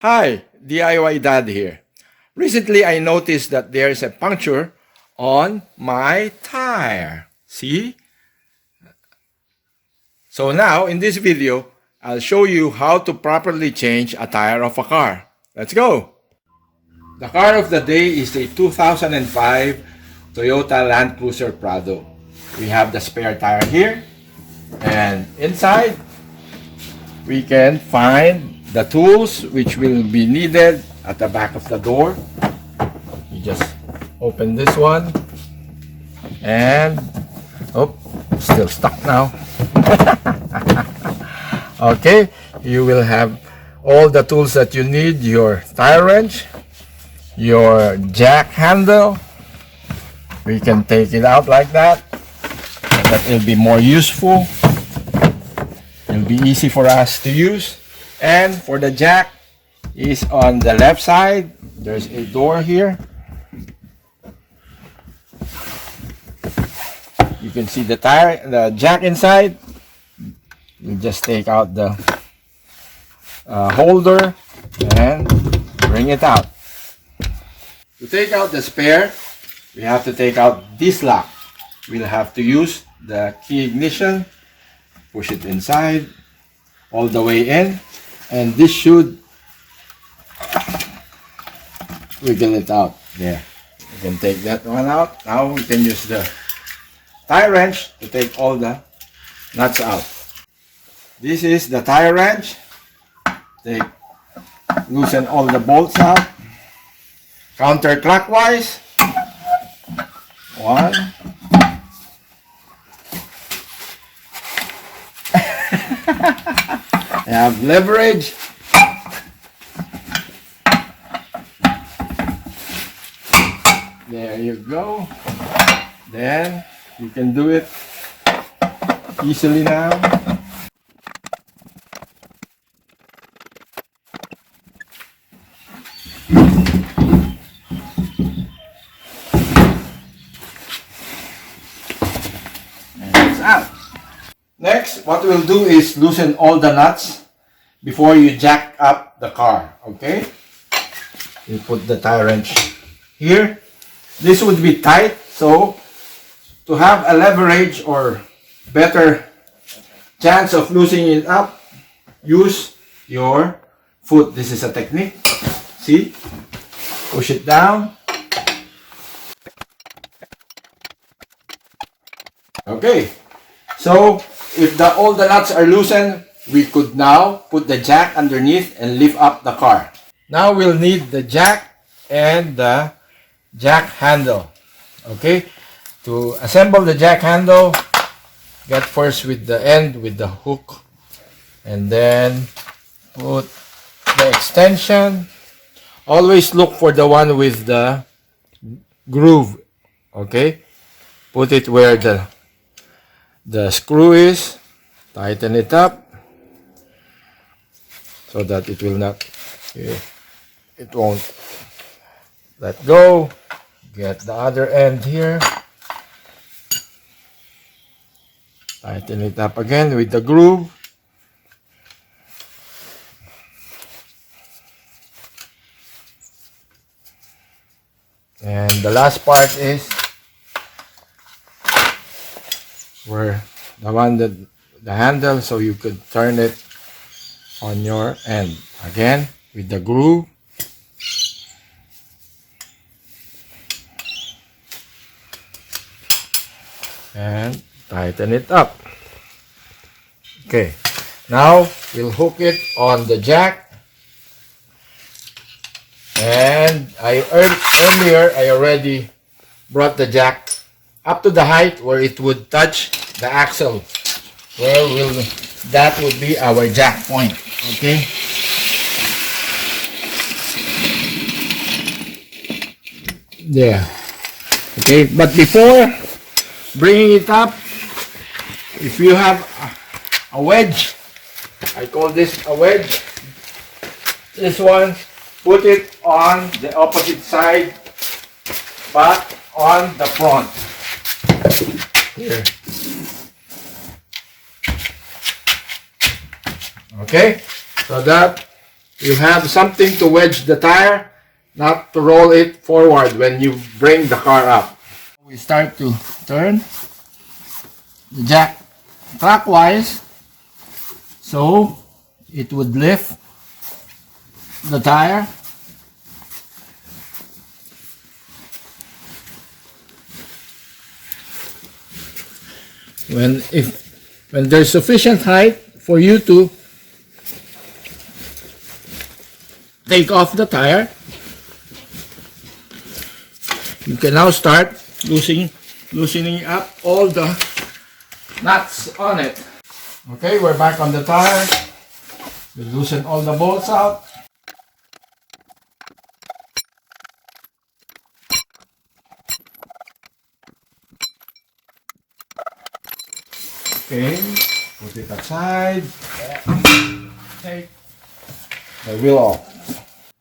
Hi, DIY Dad here. Recently, I noticed that there is a puncture on my tire. See? So now, in this video, I'll show you how to properly change a tire of a car. Let's go! The car of the day is a 2005 Toyota Land Cruiser Prado. We have the spare tire here, and inside, we can find the tools which will be needed at the back of the door. You just open this one and still stuck now. Okay, you will have all the tools that you need: your tire wrench, your jack handle. We can take it out like that. That will be more useful. It'll be easy for us to use. And for the jack is on the left side. There's a door here. You can see the jack inside. You just take out the holder and bring it out. To take out the spare, we have to take out this lock. We'll have to use the key ignition, push it inside all the way in, and this should wiggle it out. There, you can take that one out. Now we can use the tire wrench to take all the nuts out. This is the tire wrench. Loosen all the bolts out counterclockwise. One. You have leverage. There you go. Then you can do it easily now. And it's out. Next, what we'll do is loosen all the nuts before you jack up the car, okay? You put the tire wrench here. This would be tight, so to have a leverage or better chance of loosening it up, use your foot. This is a technique. See? Push it down. Okay. So, if all the nuts are loosened, we could now put the jack underneath and lift up the car. Now we'll need the jack and the jack handle. Okay, to assemble the jack handle, get first with the end with the hook, and then put the extension. Always look for the one with the groove. Okay, put it where the screw is. Tighten it up so that it won't let go. Get the other end here. Tighten it up again with the groove. And the last part is where the handle, so you could turn it on your end. Again, with the groove. And tighten it up. Okay, now we'll hook it on the jack. And earlier I already brought the jack up to the height where it would touch the axle. That would be our jack point. Okay. There. Okay, but before bringing it up, if you have a wedge, I call this a wedge, this one, put it on the opposite side but on the front here. Okay, so that you have something to wedge the tire, not to roll it forward when you bring the car up. We start to turn the jack clockwise so it would lift the tire. When there's sufficient height for you to take off the tire, you can now start loosening up all the nuts on it. Okay, we're back on the tire. We loosen all the bolts out. Okay, put it aside. Take the wheel off.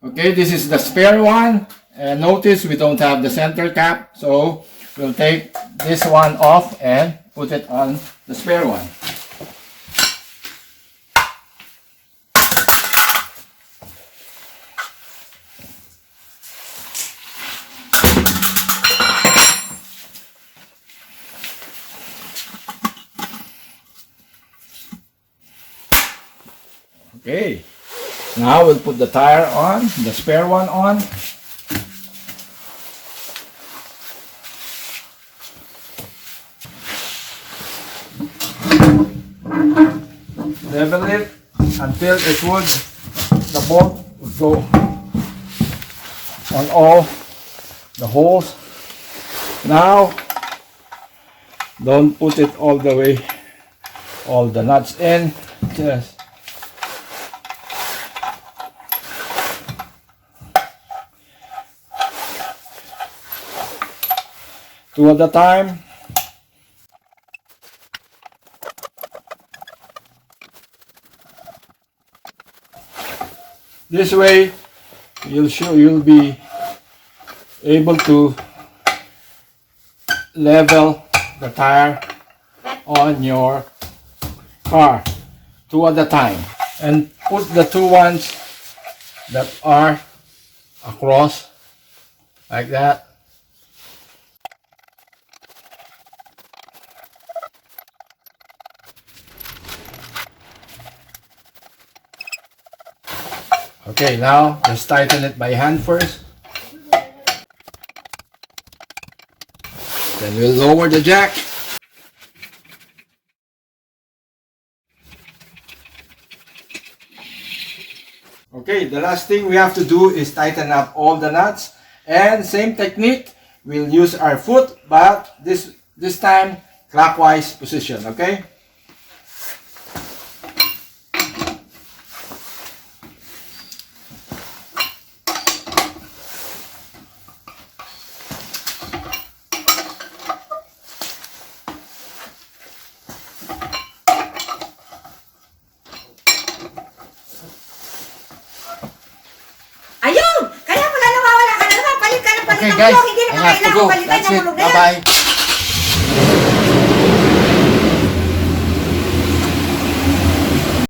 Okay, this is the spare one. And notice we don't have the center cap, so we'll take this one off and put it on the spare one. Okay, now we'll put the tire on, the spare one on. Level it until the bolt would go on all the holes. Now, don't put it all the way, all the nuts in, just two at a time. This way, you'll be able to level the tire on your car, two at a time, and put the two ones that are across like that. Okay, now just tighten it by hand first. Then we'll lower the jack. Okay, the last thing we have to do is tighten up all the nuts. And same technique, we'll use our foot, but this time clockwise position, okay? Okay guys, I have to go. That's it. Bye-bye.